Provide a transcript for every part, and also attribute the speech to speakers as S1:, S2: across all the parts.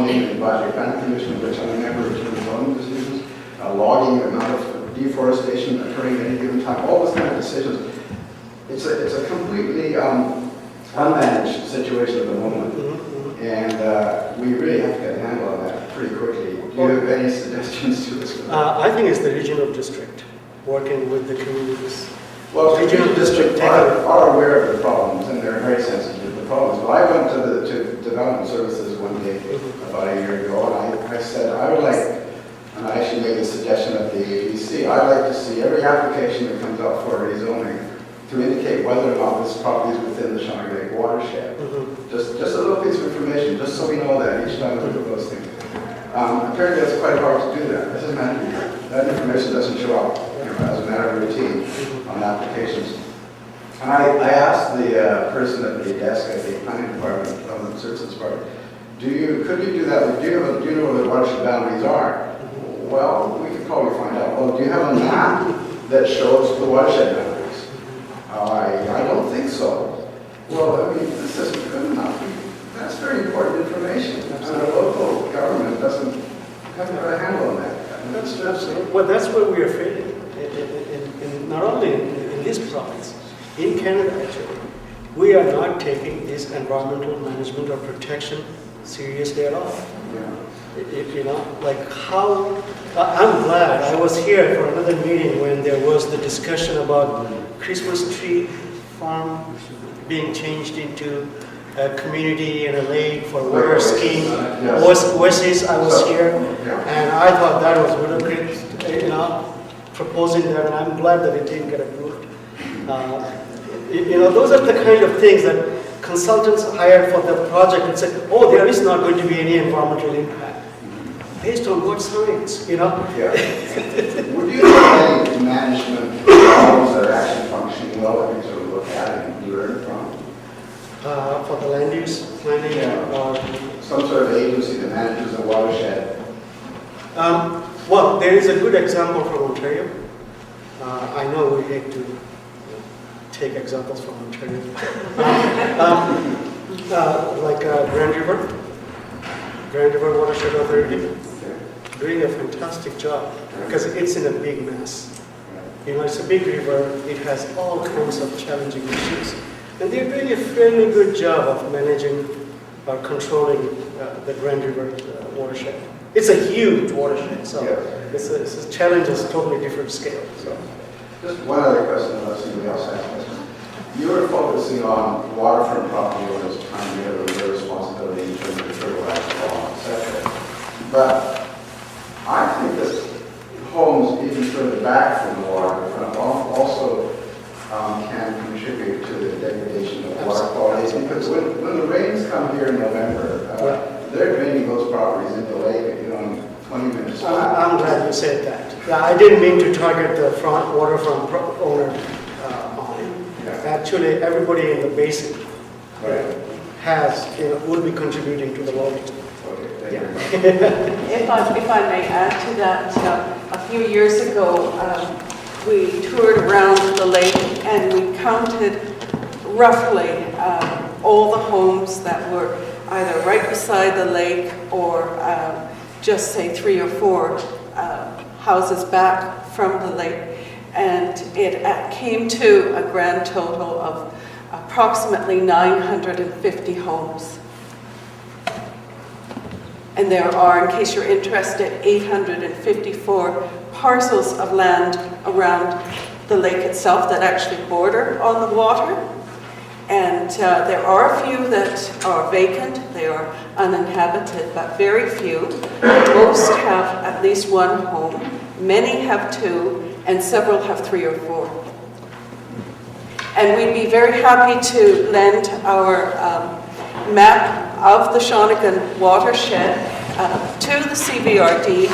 S1: zoning and advisory planning commission, of which I'm a member of the zoning decisions, logging, the amount of deforestation occurring at any given time, all those kind of decisions. It's a completely unmanaged situation at the moment, and we really have to get a handle on that pretty quickly. Do you have any suggestions to this?
S2: I think it's the regional district working with the communities.
S1: Well, the regional district are aware of the problems, and they're very sensitive to the problems. But I went to Development Services one day about a year ago, and I said I would like, and I actually made a suggestion at the ABC, I'd like to see every application that comes up for rezoning to indicate whether or not this property is within the Shawnigan Lake watershed. Just a little piece of information, just so we know that each time we look at those things. Apparently that's quite hard to do that. This is mandatory. That information doesn't show up as a matter of routine on applications. And I asked the person at the desk at the planning department, of the services department, could you do that? Do you know where the watershed boundaries are? Well, we could probably find out. Well, do you have a map that shows the watershed boundaries? I don't think so. Well, I mean, this isn't good enough. That's very important information. And the local government doesn't have a handle on that.
S2: Well, that's where we are failing. Not only in this province, in Canada actually, we are not taking this environmental management or protection seriously at all. You know, like how, I'm glad I was here for another meeting when there was the discussion about Christmas tree farm being changed into a community and a lake for water skiing. Oasis, I was here, and I thought that was really great, you know, proposing that, and I'm glad that it didn't get approved. You know, those are the kind of things that consultants hired for the project and said, oh, there is not going to be any environmental impact. Based on what science, you know?
S1: Yeah. Would you have any management problems that are actually functioning well that we sort of look at and learn from?
S2: For the land use planning?
S1: Some sort of agency that manages the watershed.
S2: Well, there is a good example from Ontario. I know we hate to take examples from Ontario. Like Grand River Watershed Authority, doing a fantastic job because it's in a big mess. You know, it's a big river, it has all kinds of challenging issues. And they're doing a fairly good job of managing or controlling the Grand River watershed. It's a huge watershed, so it's a challenge is totally different scale. So.
S1: Just one other question, unless somebody else has a question. You were focusing on waterfront property owners trying to get their responsibility in terms of fertilizer law, etc. But I think that homes even further back from the waterfront also can contribute to the degradation of water quality. Because when the rains come here in November, they're draining those properties into the lake, you know, in 20 minutes.
S2: I'm glad you said that. Yeah, I didn't mean to target the waterfront owner on it. Actually, everybody in the basin will be contributing to the logging.
S3: If I may add to that, a few years ago, we toured around the lake and we counted roughly all the homes that were either right beside the lake or just say 3 or 4 houses back from the lake. And it came to a grand total of approximately 950 homes. And there are, in case you're interested, 854 parcels of land around the lake itself that actually border on the water. And there are a few that are vacant, they are uninhabited, but very few. Most have at least 1 home, many have 2, and several have 3 or 4. And we'd be very happy to lend our map of the Shawnigan watershed to the CBRD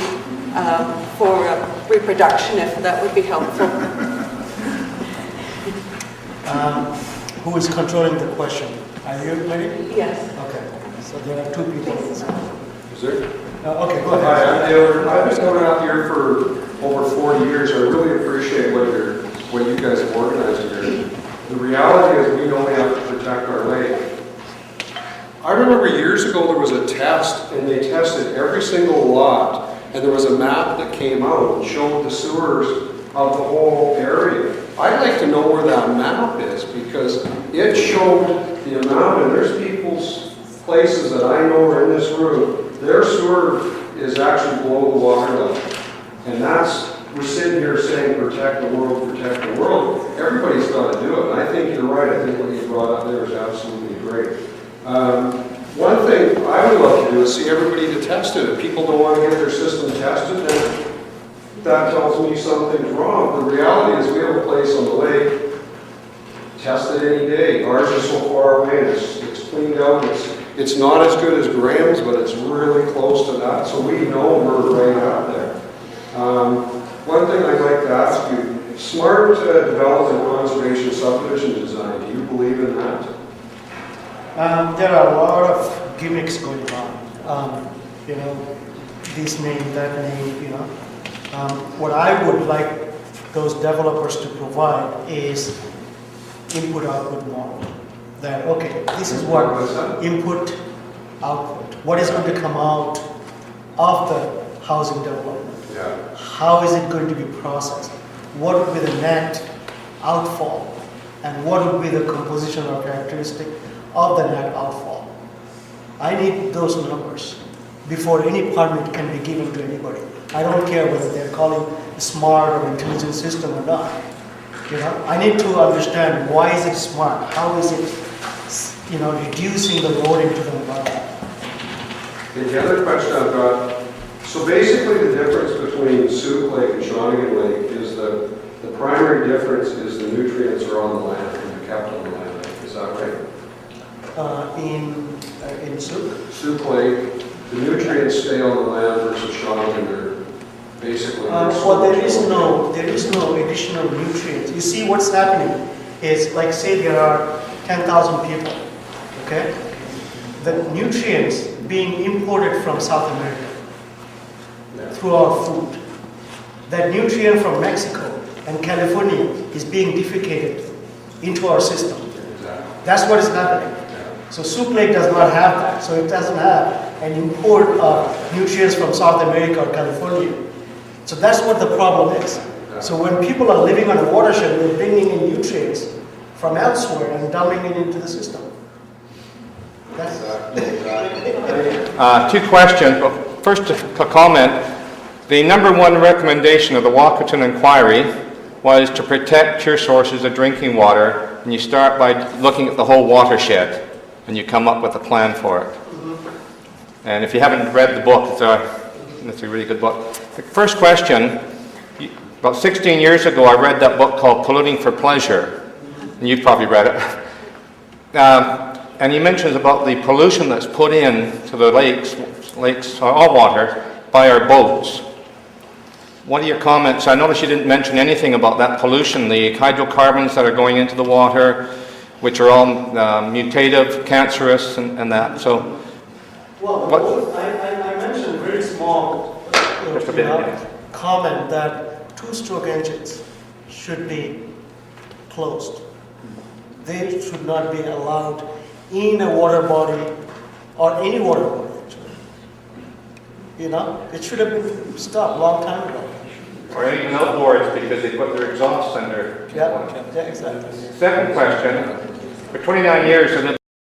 S3: for reproduction, if that would be helpful.
S2: Who is controlling the question? Are you ready?
S3: Yes.
S2: Okay. So there are 2 people.
S4: Is there?
S2: Okay, go ahead.
S4: Hi, I'm Taylor. I've been coming out here for over 40 years. I really appreciate what you guys have organized here. The reality is we know we have to protect our lake. I remember years ago there was a test, and they tested every single lot, and there was a map that came out and showed the sewers of the whole area. I'd like to know where that map is, because it showed the amount, and there's people's places that I know are in this room, their sewer is actually below the water level. And we're sitting here saying protect the world, protect the world. Everybody's got to do it, and I think you're right. I think what you brought up there is absolutely great. One thing I would love to do is see everybody to test it. If people don't want to get their system tested, then that tells me something's wrong. The reality is we have a place on the lake, test it any day. Ours is so far away, it's cleaned out. It's not as good as Graham's, but it's really close to that, so we know we're right out there. One thing I'd like to ask you, smart development conservation subdivision design, do you believe in that?
S2: There are a lot of gimmicks going on. This name, that name, What I would like those developers to provide is input-output model. That, okay, this is what input, output. What is going to come out of the housing development?
S4: Yeah.
S2: How is it going to be processed? What would be the net outfall? And what would be the composition or characteristic of the net outfall? I need those numbers before any permit can be given to anybody. I don't care whether they're calling a smart or intelligent system or not. I need to understand why is it smart? How is it, reducing the load into the environment?
S4: And the other question I've got, so basically the difference between Sioux Lake and Shawnigan Lake is the primary difference is the nutrients are on the land and they're kept on the land. Is that right?
S2: In Sioux?
S4: Sioux Lake, the nutrients stay on the land versus Shawnigan are basically.
S2: There is no additional nutrients. You see what's happening is, like say there are 10,000 people, okay? The nutrients being imported from South America through our food. That nutrient from Mexico and California is being defecated into our system.
S4: Exactly.
S2: That's what is happening. So Sioux Lake does not have that. So it doesn't have an import of nutrients from South America or California. So that's what the problem is. So when people are living on a watershed, we're bringing in nutrients from elsewhere and dumping it into the system.
S5: Two questions. But first, a comment. The number one recommendation of the Walkerton Inquiry was to protect your sources of drinking water, and you start by looking at the whole watershed, and you come up with a plan for it. And if you haven't read the book, it's a really good book. The first question, about 16 years ago, I read that book called Polluting for Pleasure, and you've probably read it. And he mentions about the pollution that's put in to the lakes, all water, by our boats. What are your comments? I noticed you didn't mention anything about that pollution, the hydrocarbons that are going into the water, which are all mutative, cancerous, and that. So,
S2: well, I mentioned a very small comment that two-stroke engines should be closed. They should not be allowed in a water body or any water body, actually. It should have been stopped a long time ago.
S5: or even outboards because they put their exhausts under.
S2: Yeah, exactly.
S5: Second question, for 29 years I lived